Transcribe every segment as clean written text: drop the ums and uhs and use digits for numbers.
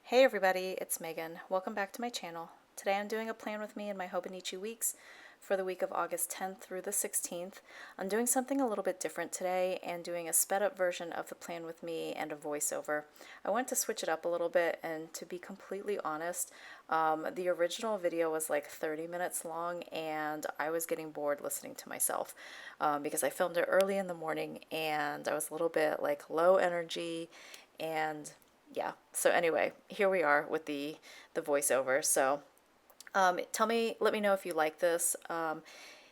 Hey everybody, it's Megan. Welcome back to my channel. Today I'm doing a plan with me in my Hobonichi weeks for the week of August 10th through the 16th. I'm doing something a little bit different today and doing a sped up version of the plan with me and a voiceover. I want to switch it up a little bit, and to be completely honest, the original video was like 30 minutes long and I was getting bored listening to myself because I filmed it early in the morning and I was a little bit like low energy. And yeah, so anyway, here we are with the voiceover. So let me know if you like this,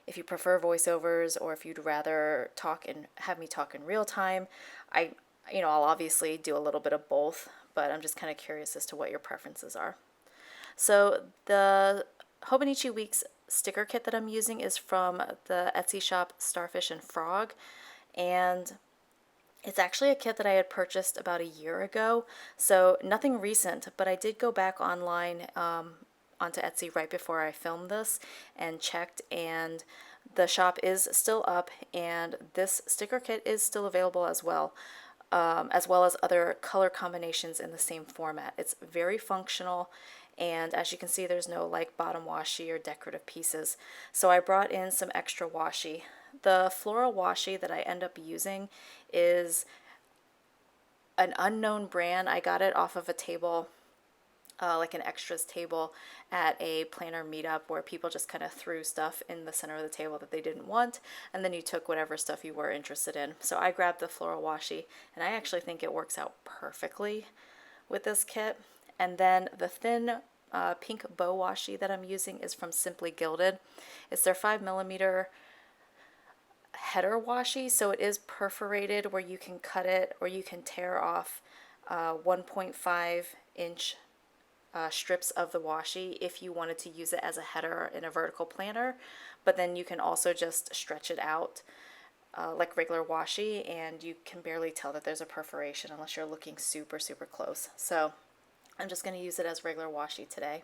if you prefer voiceovers, or if you'd rather talk and have me talk in real time. I'll obviously do a little bit of both, but I'm just kind of curious as to what your preferences are. So the Hobonichi Weeks sticker kit that I'm using is from the Etsy shop Starfish and Frog, and it's actually a kit that I had purchased about a year ago, so nothing recent, but I did go back online onto Etsy right before I filmed this and checked, and the shop is still up, and this sticker kit is still available as well as other color combinations in the same format. It's very functional, and as you can see, there's no like bottom washi or decorative pieces. So I brought in some extra washi. The floral washi that I end up using is an unknown brand. I got it off of a table, like an extras table at a planner meetup where people just kind of threw stuff in the center of the table that they didn't want, and then you took whatever stuff you were interested in. So I grabbed the floral washi, and I actually think it works out perfectly with this kit. And then the thin pink bow washi that I'm using is from Simply Gilded. It's their 5mm header washi, so it is perforated where you can cut it or you can tear off 1.5-inch strips of the washi if you wanted to use it as a header in a vertical planner, but then you can also just stretch it out like regular washi, and you can barely tell that there's a perforation unless you're looking super close. So I'm just going to use it as regular washi today.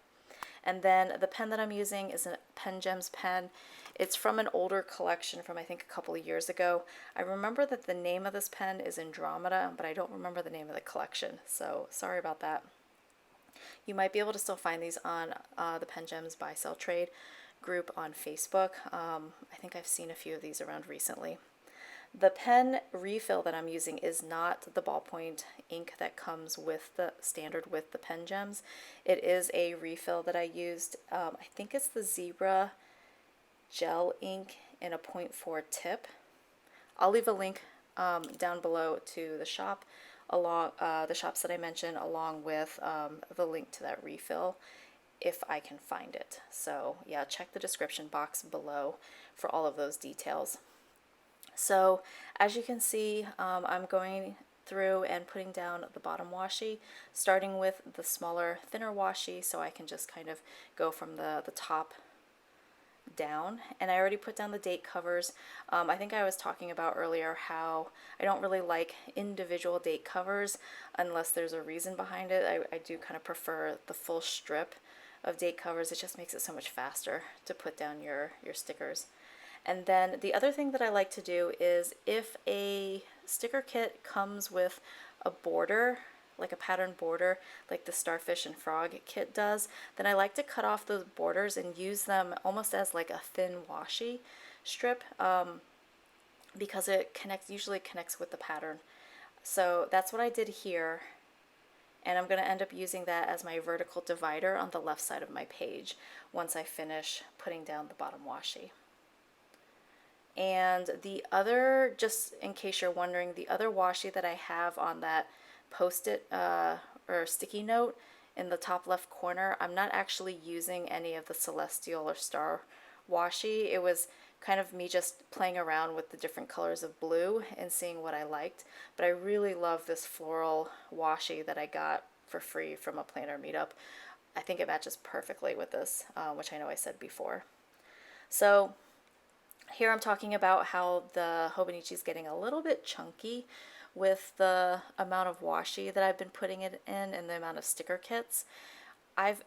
And then the pen that I'm using is a Pen Gems pen. It's from an older collection from I think a couple of years ago. I remember that the name of this pen is Andromeda, but I don't remember the name of the collection, so sorry about that. You might be able to still find these on the Pen Gems Buy Sell Trade group on Facebook. I think I've seen a few of these around recently. The pen refill that I'm using is not the ballpoint ink that comes with the standard with the Pen Gems. It is a refill that I used. I think it's the Zebra gel ink in a 0.4 tip. I'll leave a link down below to the shop, along the shops that I mentioned, along with the link to that refill if I can find it. So yeah, check the description box below for all of those details. So as you can see, I'm going through and putting down the bottom washi, starting with the smaller, thinner washi, so I can just kind of go from the top down. And I already put down the date covers. I think I was talking about earlier how I don't really like individual date covers unless there's a reason behind it. I do kind of prefer the full strip of date covers. It just makes it so much faster to put down your stickers. And then the other thing that I like to do is if a sticker kit comes with a border, like a pattern border, like the Starfish and Frog kit does, then I like to cut off those borders and use them almost as like a thin washi strip because it usually connects with the pattern. So that's what I did here. And I'm going to end up using that as my vertical divider on the left side of my page once I finish putting down the bottom washi. And the other, just in case you're wondering, the other washi that I have on that post-it or sticky note in the top left corner, I'm not actually using any of the Celestial or Star washi. It was kind of me just playing around with the different colors of blue and seeing what I liked. But I really love this floral washi that I got for free from a planner meetup. I think it matches perfectly with this, which I know I said before. So here I'm talking about how the Hobonichi is getting a little bit chunky with the amount of washi that I've been putting it in and the amount of sticker kits. I've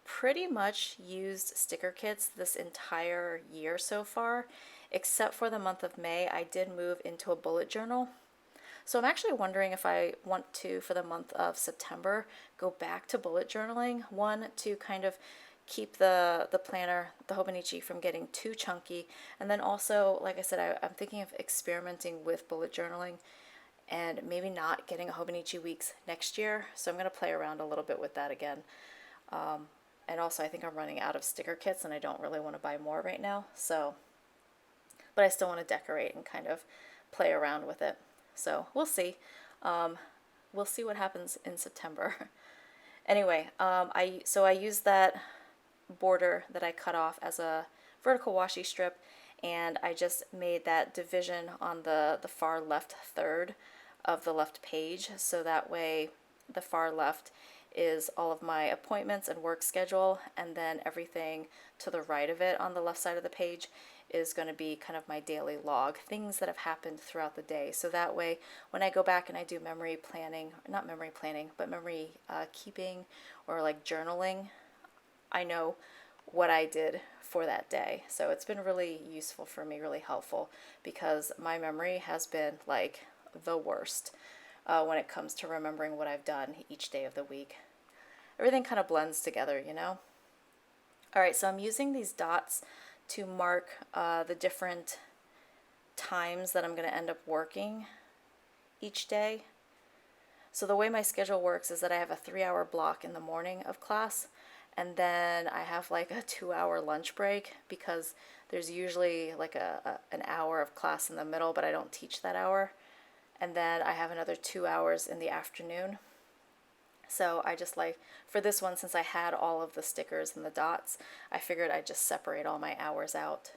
pretty much used sticker kits this entire year so far, except for the month of May. I did move into a bullet journal. So I'm actually wondering if I want to, for the month of September, go back to bullet journaling. One, to kind of keep the planner, the Hobonichi, from getting too chunky. And then also, like I said, I'm thinking of experimenting with bullet journaling and maybe not getting a Hobonichi weeks next year. So I'm going to play around a little bit with that again. And also, I think I'm running out of sticker kits and I don't really want to buy more right now. So, but I still want to decorate and kind of play around with it. So we'll see. We'll see what happens in September. Anyway, I used that border that I cut off as a vertical washi strip, and I just made that division on the far left third of the left page, so that way the far left is all of my appointments and work schedule, and then everything to the right of it on the left side of the page is going to be kind of my daily log, things that have happened throughout the day. So that way, when I go back and I do memory planning, not memory planning, but memory keeping or like journaling, I know what I did for that day. So it's been really useful for me, really helpful, because my memory has been like the worst when it comes to remembering what I've done each day of the week. Everything kind of blends together, you know? All right, so I'm using these dots to mark the different times that I'm going to end up working each day. So the way my schedule works is that I have a 3-hour block in the morning of class, and then I have like a 2-hour lunch break, because there's usually like an hour of class in the middle, but I don't teach that hour. And then I have another 2 hours in the afternoon. So I just like, for this one, since I had all of the stickers and the dots, I figured I'd just separate all my hours out.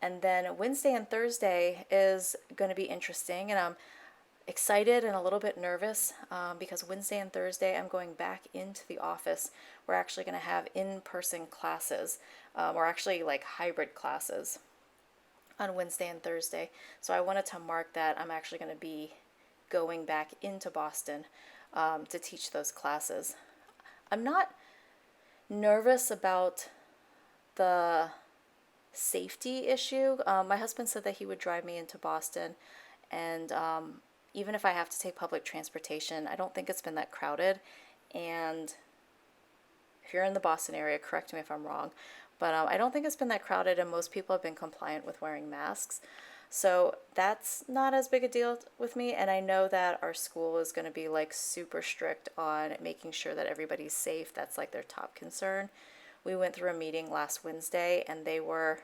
And then Wednesday and Thursday is going to be interesting, and I'm excited and a little bit nervous because Wednesday and Thursday I'm going back into the office. We're actually going to have in-person classes, or actually like hybrid classes on Wednesday and Thursday. So I wanted to mark that I'm actually going to be going back into Boston to teach those classes. I'm not nervous about the safety issue. My husband said that he would drive me into Boston, and even if I have to take public transportation, I don't think it's been that crowded. And if you're in the Boston area, correct me if I'm wrong, but I don't think it's been that crowded, and most people have been compliant with wearing masks. So that's not as big a deal with me, and I know that our school is going to be like super strict on making sure that everybody's safe. That's like their top concern. We went through a meeting last Wednesday, and they were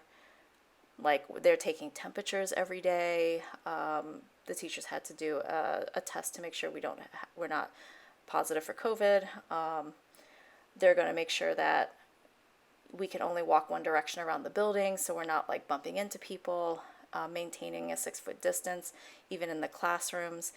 like, they're taking temperatures every day. The teachers had to do a test to make sure we're not positive for COVID. They're going to make sure that we can only walk one direction around the building, so we're not like bumping into people. Maintaining a 6-foot distance, even in the classrooms.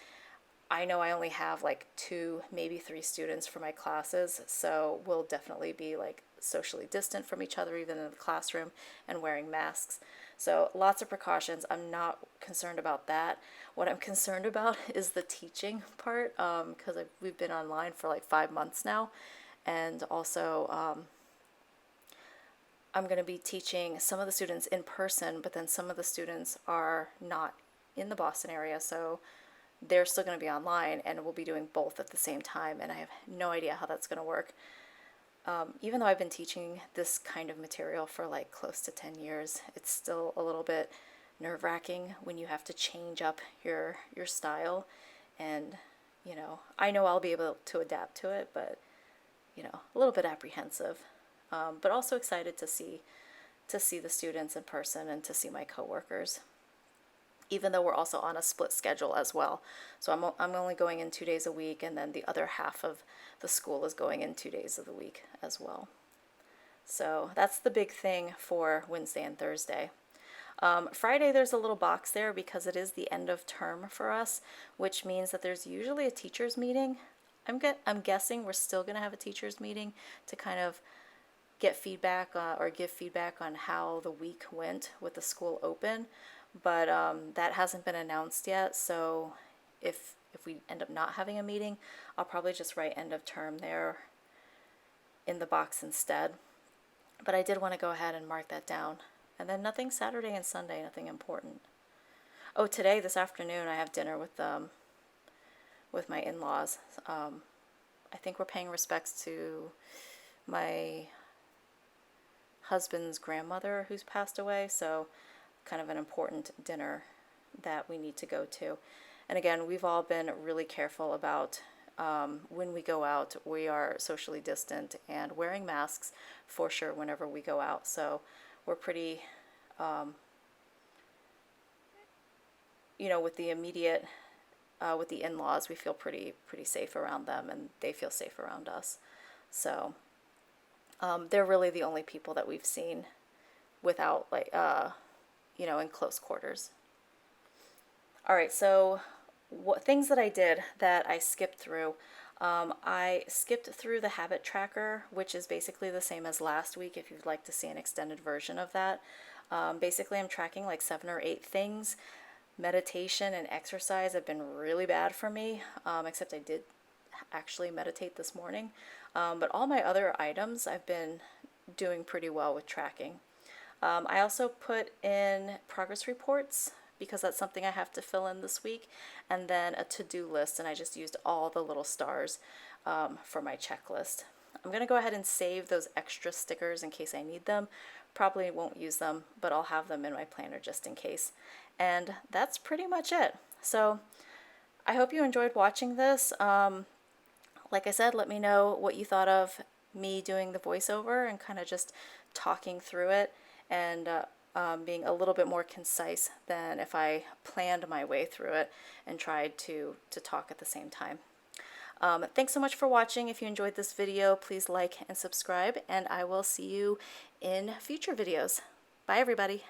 I know I only have like 2, maybe 3 students for my classes, so we'll definitely be like socially distant from each other, even in the classroom, and wearing masks. So lots of precautions. I'm not concerned about that. What I'm concerned about is the teaching part, because we've been online for like 5 months now, and also I'm going to be teaching some of the students in person, but then some of the students are not in the Boston area, so they're still going to be online, and we'll be doing both at the same time, and I have no idea how that's going to work. Even though I've been teaching this kind of material for like close to 10 years, it's still a little bit nerve-wracking when you have to change up your style, and I know I'll be able to adapt to it, but a little bit apprehensive. But also excited to see the students in person and to see my coworkers, even though we're also on a split schedule as well. So I'm only going in 2 days a week, and then the other half of the school is going in 2 days of the week as well. So that's the big thing for Wednesday and Thursday. Friday, there's a little box there because it is the end of term for us, which means that there's usually a teachers meeting. I'm guessing we're still going to have a teachers meeting to kind of get feedback or give feedback on how the week went with the school open, but that hasn't been announced yet. So if we end up not having a meeting, I'll probably just write end of term there in the box instead. But I did want to go ahead and mark that down. And then nothing Saturday and Sunday, nothing important. Oh, this afternoon, I have dinner with with my in-laws. I think we're paying respects to my husband's grandmother who's passed away, so kind of an important dinner that we need to go to. And again, we've all been really careful about when we go out, we are socially distant and wearing masks for sure whenever we go out. So we're pretty, with the immediate, with the in-laws, we feel pretty safe around them, and they feel safe around us. So they're really the only people that we've seen without, like, in close quarters. All right, so what things that I did that I skipped through. I skipped through the habit tracker, which is basically the same as last week if you'd like to see an extended version of that. Basically, I'm tracking like 7 or 8 things. Meditation and exercise have been really bad for me, except I did actually meditate this morning. But all my other items I've been doing pretty well with tracking. I also put in progress reports because that's something I have to fill in this week, and then a to-do list, and I just used all the little stars for my checklist. I'm going to go ahead and save those extra stickers in case I need them. Probably won't use them, but I'll have them in my planner just in case. And that's pretty much it. So I hope you enjoyed watching this. Like I said, let me know what you thought of me doing the voiceover and kind of just talking through it, and being a little bit more concise than if I planned my way through it and tried to talk at the same time. Thanks so much for watching. If you enjoyed this video, please like and subscribe, and I will see you in future videos. Bye, everybody.